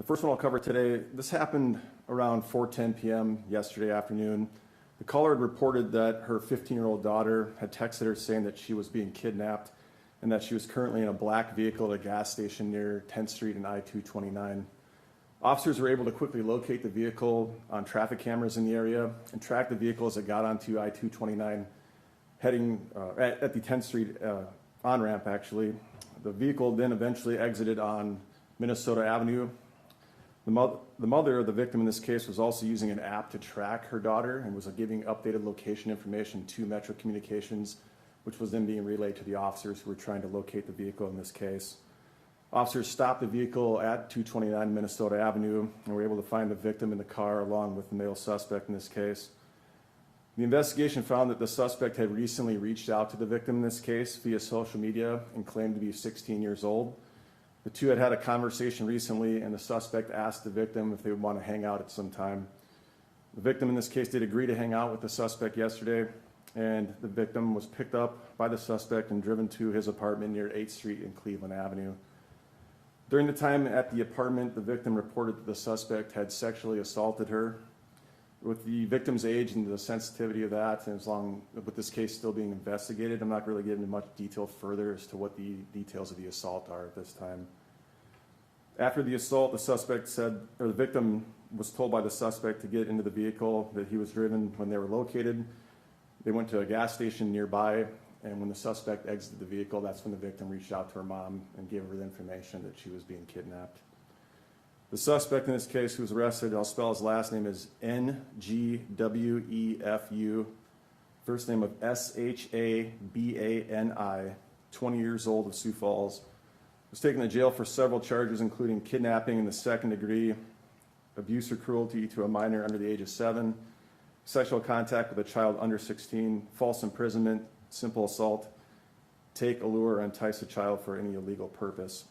The first one I'll cover today, this happened around 4:10 p.m. yesterday afternoon. The caller had reported that her 15-year-old daughter had texted her saying that she was being kidnapped and that she was currently in a black vehicle at a gas station near 10th Street and I-229. Officers were able to quickly locate the vehicle on traffic cameras in the area and track the vehicle as it got onto I-229 heading at the 10th Street on-ramp, actually. The vehicle then eventually exited on Minnesota Avenue. The mother of the victim in this case was also using an app to track her daughter and was giving updated location information to Metro Communications, which was then being relayed to the officers who were trying to locate the vehicle in this case. Officers stopped the vehicle at 229 Minnesota Avenue and were able to find the victim in the car along with the male suspect in this case. The investigation found that the suspect had recently reached out to the victim in this case via social media and claimed to be 16 years old. The two had a conversation recently, and the suspect asked the victim if they would want to hang out at some time. The victim in this case did agree to hang out with the suspect yesterday, and the victim was picked up by the suspect and driven to his apartment near 8th Street and Cleveland Avenue. During the time at the apartment, the victim reported that the suspect had sexually assaulted her. With the victim's age and the sensitivity of that, and as long with this case still being investigated, I'm not really getting into much detail further as to what the details of the assault are at this time. After the assault, the victim was told by the suspect to get into the vehicle that he was driven when they were located. They went to a gas station nearby, and when the suspect exited the vehicle, that's when the victim reached out to her mom and gave her the information that she was being kidnapped. The suspect in this case who was arrested, I'll spell his last name, is Ngwefu, first name of Shabani, 20 years old, of Sioux Falls. Was taken to jail for several charges, including kidnapping in the second degree, abuse or cruelty to a minor under the age of 7, sexual contact with a child under 16, false imprisonment, simple assault, take, allure, or entice a child for any illegal purpose.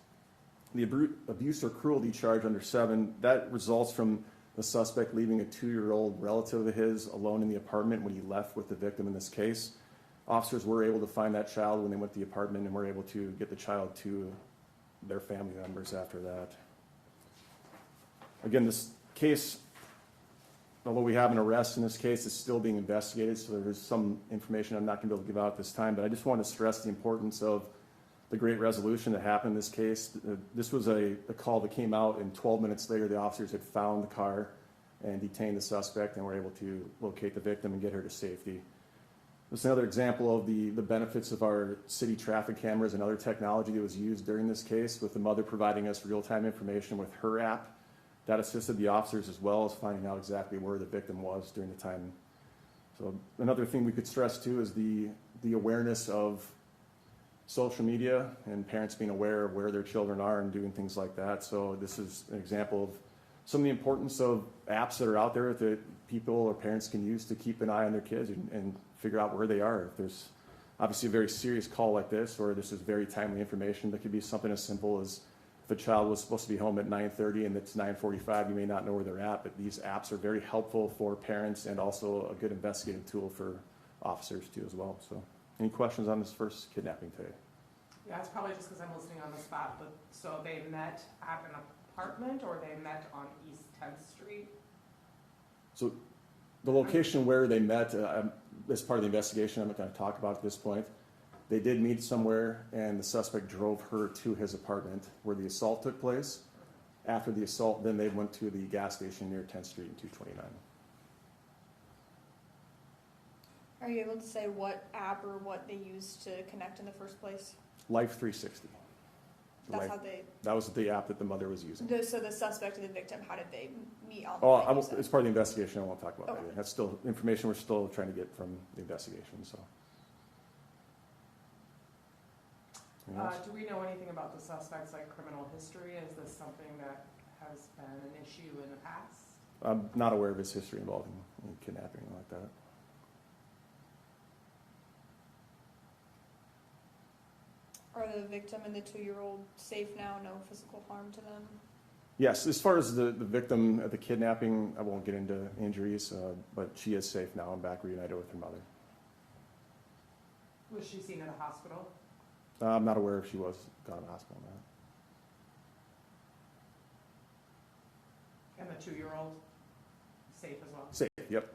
The abuse or cruelty charge under 7, that results from the suspect leaving a 2-year-old relative of his alone in the apartment when he left with the victim in this case. Officers were able to find that child when they went to the apartment and were able to get the child to their family members after that. Again, this case, although we have an arrest in this case, it's still being investigated, so there is some information I'm not going to be able to give out at this time, but I just want to stress the importance of the great resolution that happened in this case. This was a call that came out, and 12 minutes later the officers had found the car and detained the suspect and were able to locate the victim and get her to safety. This is another example of the benefits of our city traffic cameras and other technology that was used during this case, with the mother providing us real-time information with her app. That assisted the officers as well as finding out exactly where the victim was during the time. So another thing we could stress too is the awareness of social media and parents being aware of where their children are and doing things like that. So this is an example of some of the importance of apps that are out there that people or parents can use to keep an eye on their kids and figure out where they are. If there's obviously a very serious call like this, or this is very timely information, that could be something as simple as if a child was supposed to be home at 9:30 and it's 9:45, you may not know where they're at, but these apps are very helpful for parents and also a good investigative tool for officers too as well. So any questions on this first kidnapping today? Yeah, it's probably just because I'm listening on the spot, but so they met at an apartment or they met on East 10th Street? So the location where they met, as part of the investigation, I'm not going to talk about at this point. They did meet somewhere, and the suspect drove her to his apartment where the assault took place. After the assault, then they went to the gas station near 10th Street and 229. Are you able to say what app or what they used to connect in the first place? Life 360. That was the app that the mother was using. So the suspect and the victim, how did they meet on? It's part of the investigation. I won't talk about that yet. That's still information we're still trying to get from the investigation. So. Do we know anything about the suspect's criminal history? Is this something that has been an issue in the past? I'm not aware of his history involving kidnapping like that. Are the victim and the 2-year-old safe now? No physical harm to them? Yes, as far as the victim of the kidnapping, I won't get into injuries, but she is safe now and back reunited with her mother. Was she seen at a hospital? I'm not aware if she was gone to the hospital or 2-year-old safe as well? Safe, yep.